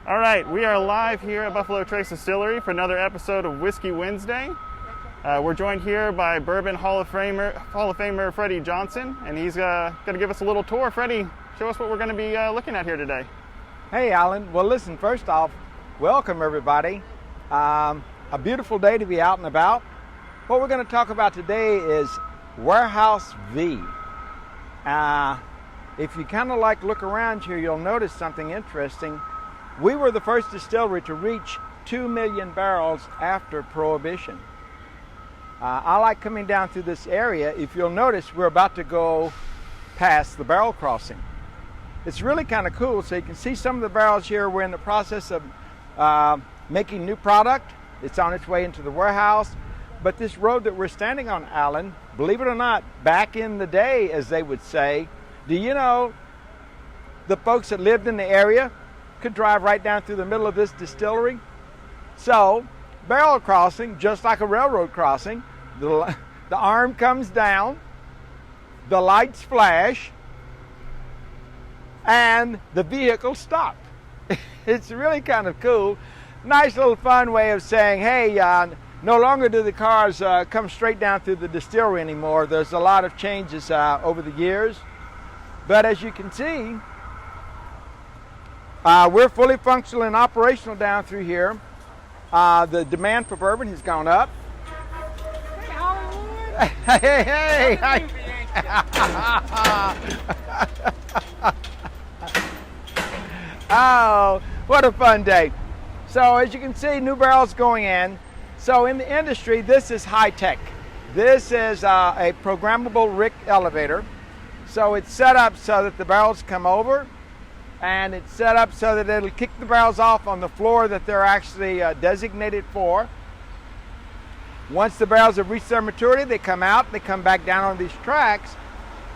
All right, we are live here at Buffalo Trace Distillery for another episode of Whiskey Wednesday. We're joined here by Bourbon Hall of Famer Freddie Johnson, and he's going to give us a little tour. Freddie, show us what we're going to be looking at here today. Hey, Alan. Well, listen, first off, welcome everybody. A beautiful day to be out and about. What we're going to talk about today is Warehouse V. If you kind of look around here, you'll notice something interesting. We were the first distillery to reach 2 million barrels after Prohibition. I like coming down through this area. If you'll notice, we're about to go past the barrel crossing. It's really kind of cool. So you can see some of the barrels here. We're in the process of making new product. It's on its way into the warehouse. But this road that we're standing on, Alan, believe it or not, back in the day, as they would say, do you know the folks that lived in the area could drive right down through the middle of this distillery? So, barrel crossing, just like a railroad crossing, the arm comes down, the lights flash, and the vehicle stopped. It's really kind of cool. Nice little fun way of saying, hey, no longer do the cars come straight down through the distillery anymore. There's a lot of changes over the years. But as you can see, we're fully functional and operational down through here. The demand for bourbon has gone up. Hey, Hollywood! Hey! Oh, what a fun day. So as you can see, new barrels going in. So in the industry, this is high tech. This is a programmable Rick elevator. So it's set up so that the barrels come over, and it's set up so that it'll kick the barrels off on the floor that they're actually designated for. Once the barrels have reached their maturity, they come out, they come back down on these tracks.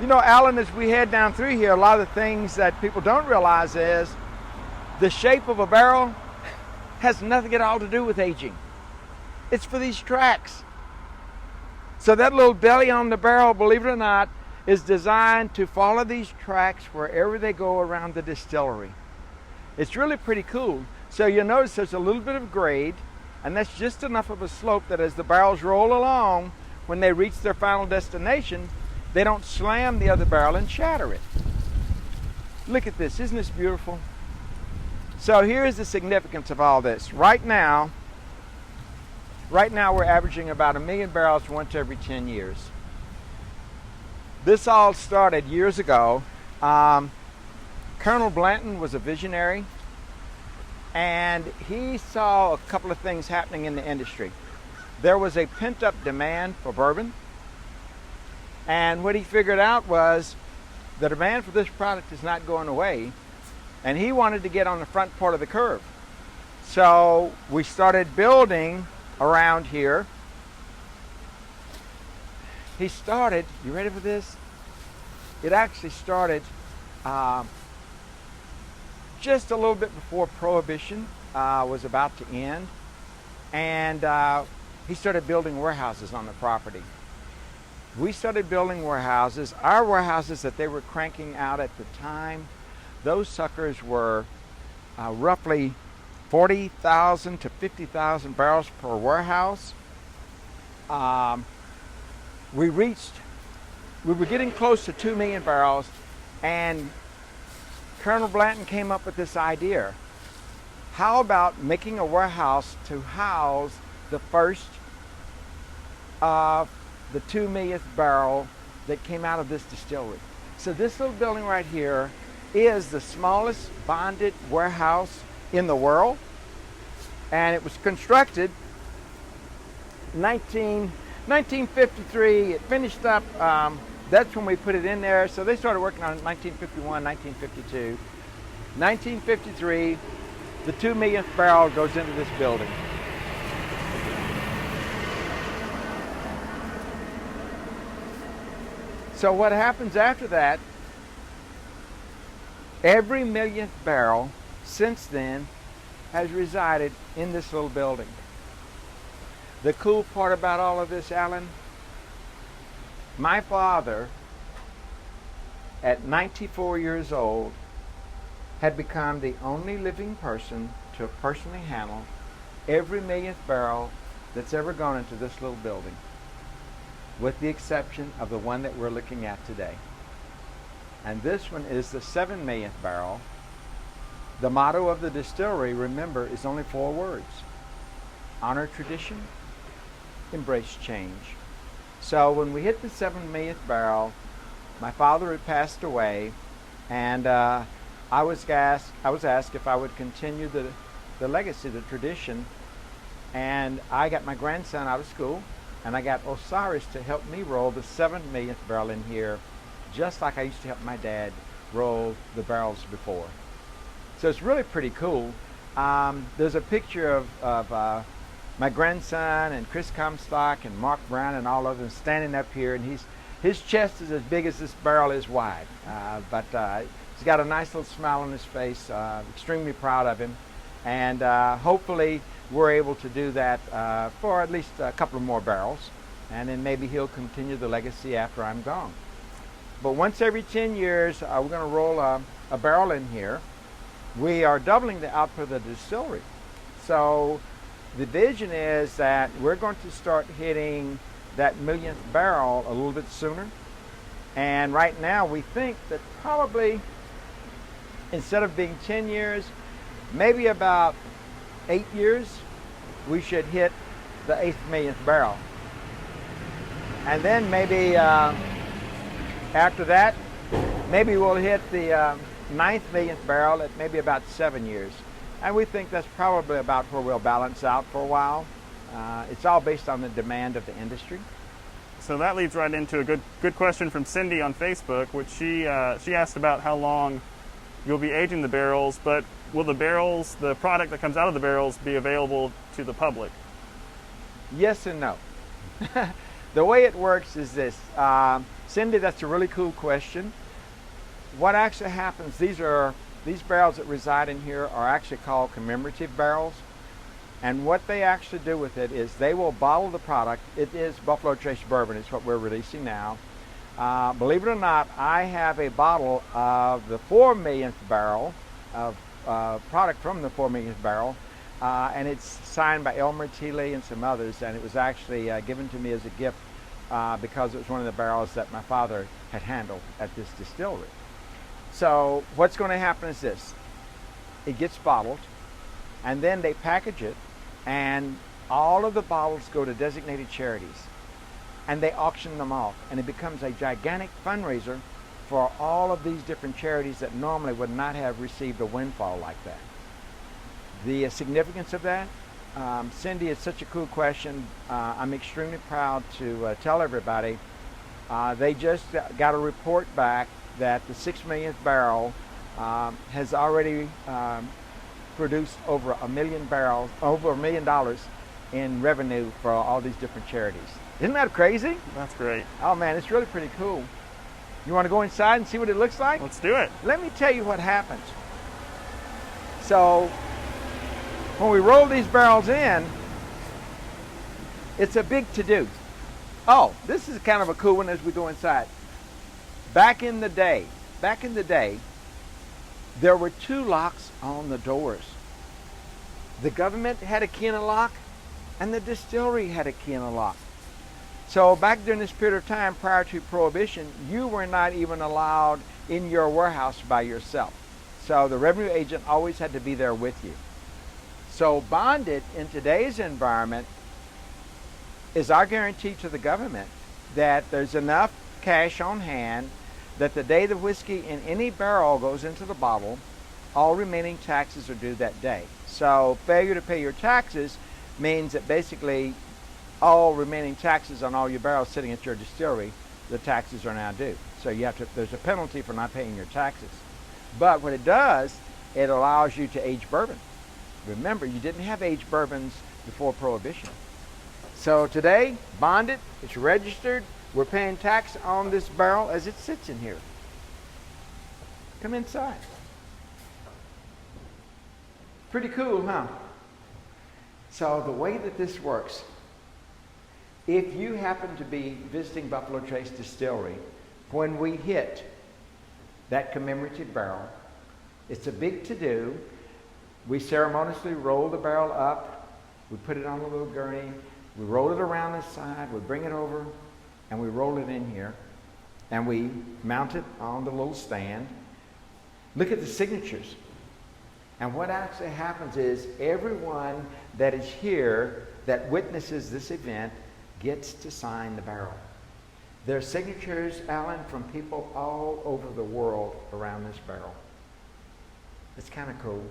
You know, Alan, as we head down through here, a lot of the things that people don't realize is the shape of a barrel has nothing at all to do with aging. It's for these tracks. So that little belly on the barrel, believe it or not, is designed to follow these tracks wherever they go around the distillery. It's really pretty cool. So you'll notice there's a little bit of grade, and that's just enough of a slope that as the barrels roll along, when they reach their final destination, they don't slam the other barrel and shatter it. Look at this, isn't this beautiful? So here's the significance of all this. Right now we're averaging about 1 million barrels once every 10 years. This all started years ago. Colonel Blanton was a visionary, and he saw a couple of things happening in the industry. There was a pent-up demand for bourbon, and what he figured out was the demand for this product is not going away, and he wanted to get on the front part of the curve. So we started building around here. He started, you ready for this? It actually started just a little bit before Prohibition was about to end. And he started building warehouses on the property. We started building warehouses. Our warehouses that they were cranking out at the time, those suckers were roughly 40,000 to 50,000 barrels per warehouse. We were getting close to 2 million barrels, and Colonel Blanton came up with this idea. How about making a warehouse to house the first of the 2 millionth barrel that came out of this distillery? So this little building right here is the smallest bonded warehouse in the world, and it was constructed 1953. It finished up, that's when we put it in there. So they started working on it in 1951, 1952. 1953, the 2 millionth barrel goes into this building. So what happens after that, every millionth barrel since then has resided in this little building. The cool part about all of this, Alan, my father, at 94 years old, had become the only living person to personally handle every millionth barrel that's ever gone into this little building, with the exception of the one that we're looking at today. And this one is the 7 millionth barrel. The motto of the distillery, remember, is only 4 words: honor tradition, embrace change. So when we hit the 7 millionth barrel, my father had passed away, and I was asked if I would continue the legacy, the tradition. And I got my grandson out of school, and I got Osiris to help me roll the 7 millionth barrel in here, just like I used to help my dad roll the barrels before. So it's really pretty cool. There's a picture of my grandson and Chris Comstock and Mark Brown and all of them standing up here, and his chest is as big as this barrel is wide. But he's got a nice little smile on his face, extremely proud of him. And hopefully we're able to do that for at least a couple of more barrels, and then maybe he'll continue the legacy after I'm gone. But once every 10 years, we're going to roll a barrel in here. We are doubling the output of the distillery. So the vision is that we're going to start hitting that millionth barrel a little bit sooner. And right now we think that probably instead of being 10 years, maybe about 8 years, we should hit the 8th millionth barrel. And then maybe after that, maybe we'll hit the 9th millionth barrel at maybe about 7 years. And we think that's probably about where we'll balance out for a while. It's all based on the demand of the industry. So that leads right into a good question from Cindy on Facebook, which she asked about how long you'll be aging the barrels, but will the barrels, the product that comes out of the barrels, be available to the public? Yes and no. The way it works is this. Cindy, that's a really cool question. What actually happens, these barrels that reside in here are actually called commemorative barrels. And what they actually do with it is they will bottle the product. It is Buffalo Trace Bourbon. It's what we're releasing now. Believe it or not, I have a bottle of the 4 millionth barrel of product from the 4 millionth barrel, and it's signed by Elmer Thiele and some others, and it was actually given to me as a gift because it was one of the barrels that my father had handled at this distillery. So what's going to happen is this. It gets bottled, and then they package it, and all of the bottles go to designated charities, and they auction them off, and it becomes a gigantic fundraiser for all of these different charities that normally would not have received a windfall like that. The significance of that, Cindy, it's such a cool question. I'm extremely proud to tell everybody they just got a report back that the 6 millionth barrel has already produced over $1 million in revenue for all these different charities. Isn't that crazy? That's great. Oh man, it's really pretty cool. You want to go inside and see what it looks like? Let's do it. Let me tell you what happens. So when we roll these barrels in, it's a big to-do. Oh, this is kind of a cool one as we go inside. Back in the day, there were 2 locks on the doors. The government had a key and a lock, and the distillery had a key and a lock. So back during this period of time prior to Prohibition, you were not even allowed in your warehouse by yourself. So the revenue agent always had to be there with you. So bonded in today's environment is our guarantee to the government that there's enough cash on hand that the day the whiskey in any barrel goes into the bottle, all remaining taxes are due that day. So failure to pay your taxes means that basically all remaining taxes on all your barrels sitting at your distillery, the taxes are now due. So there's a penalty for not paying your taxes. But what it does, it allows you to age bourbon. Remember, you didn't have aged bourbons before Prohibition. So today, bonded, it's registered, we're paying tax on this barrel as it sits in here. Come inside. Pretty cool, huh? So the way that this works, if you happen to be visiting Buffalo Trace Distillery, when we hit that commemorative barrel, It's a big to-do. We ceremoniously roll the barrel up. We put it on a little gurney. We roll it around this side. We bring it over, and we roll it in here. And we mount it on the little stand. Look at the signatures. And what actually happens is everyone that is here that witnesses this event gets to sign the barrel. There are signatures, Alan, from people all over the world around this barrel. It's kind of cool.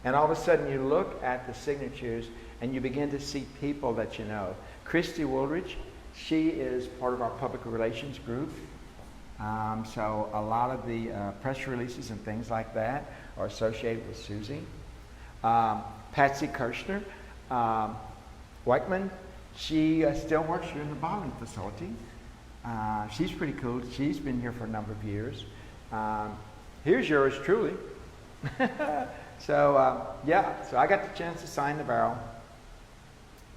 And all of a sudden you look at the signatures and you begin to see people that you know. Christy Woolridge, she is part of our public relations group. So a lot of the press releases and things like that are associated with Susie. Patsy Kirshner, Weichman, she still works here in the bottling facility. She's pretty cool. She's been here for a number of years. Here's yours truly. So yeah, so I got the chance to sign the barrel.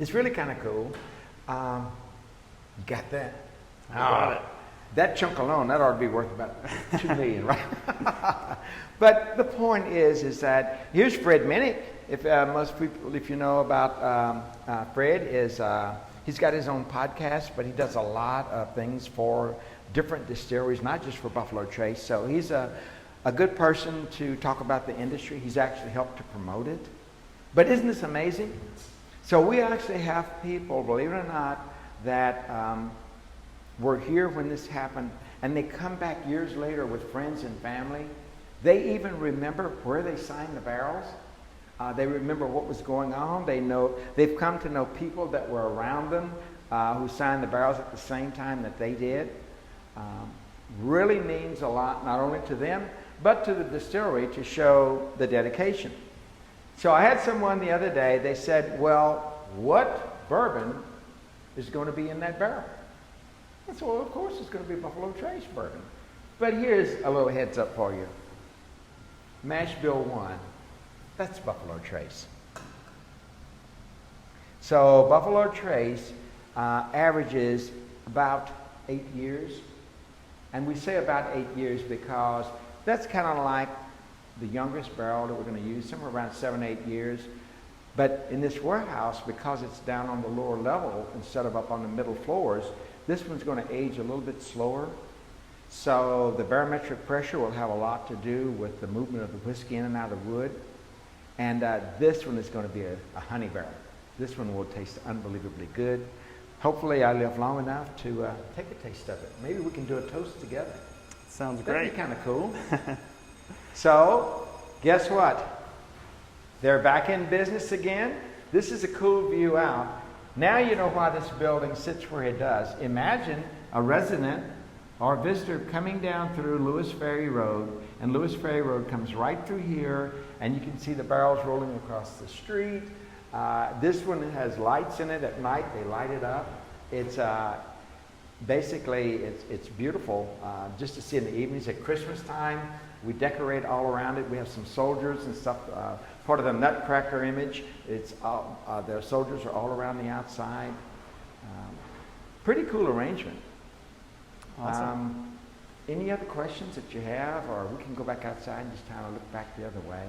It's really kind of cool. You got that? I got it. That chunk alone, that ought to be worth about $2 million, right? But the point is that here's Fred Minnick. If most people, if you know about Fred, he's got his own podcast, but he does a lot of things for different distilleries, not just for Buffalo Trace. So he's a good person to talk about the industry. He's actually helped to promote it. But isn't this amazing? So we actually have people, believe it or not, that were here when this happened, and they come back years later with friends and family. They even remember where they signed the barrels. They remember what was going on. They've come to know people that were around them who signed the barrels at the same time that they did. Really means a lot, not only to them, but to the distillery to show the dedication. So I had someone the other day, they said, well, what bourbon is going to be in that barrel? I said, well, of course it's going to be Buffalo Trace bourbon. But here's a little heads up for you. Mash Bill 1, that's Buffalo Trace. So Buffalo Trace averages about 8 years. And we say about 8 years because that's kind of like the youngest barrel that we're going to use, somewhere around 7, 8 years. But in this warehouse, because it's down on the lower level instead of up on the middle floors, this one's going to age a little bit slower. So the barometric pressure will have a lot to do with the movement of the whiskey in and out of the wood. And this one is going to be a honey barrel. This one will taste unbelievably good. Hopefully I live long enough to take a taste of it. Maybe we can do a toast together. Sounds great. That'd be kind of cool. So, guess what? They're back in business again. This is a cool view out. Now you know why this building sits where it does. Imagine a resident or a visitor coming down through Lewis Ferry Road, and Lewis Ferry Road comes right through here, and you can see the barrels rolling across the street. This one has lights in it at night. They light it up. It's basically, it's beautiful just to see in the evenings. At Christmas time, we decorate all around it. We have some soldiers and stuff. Part of the Nutcracker image, their soldiers are all around the outside. Pretty cool arrangement. Awesome. Any other questions that you have, or we can go back outside and just kind of look back the other way?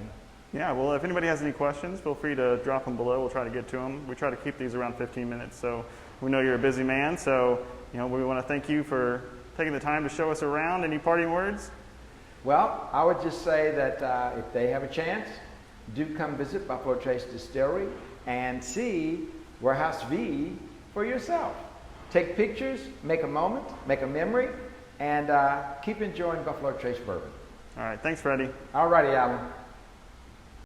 Yeah, well, if anybody has any questions, feel free to drop them below. We'll try to get to them. We try to keep these around 15 minutes, so we know you're a busy man. So, we want to thank you for taking the time to show us around. Any parting words? Well, I would just say that if they have a chance, do come visit Buffalo Trace Distillery and see Warehouse V for yourself. Take pictures, make a moment, make a memory, and keep enjoying Buffalo Trace bourbon. All right, thanks, Freddie. All righty, Alan.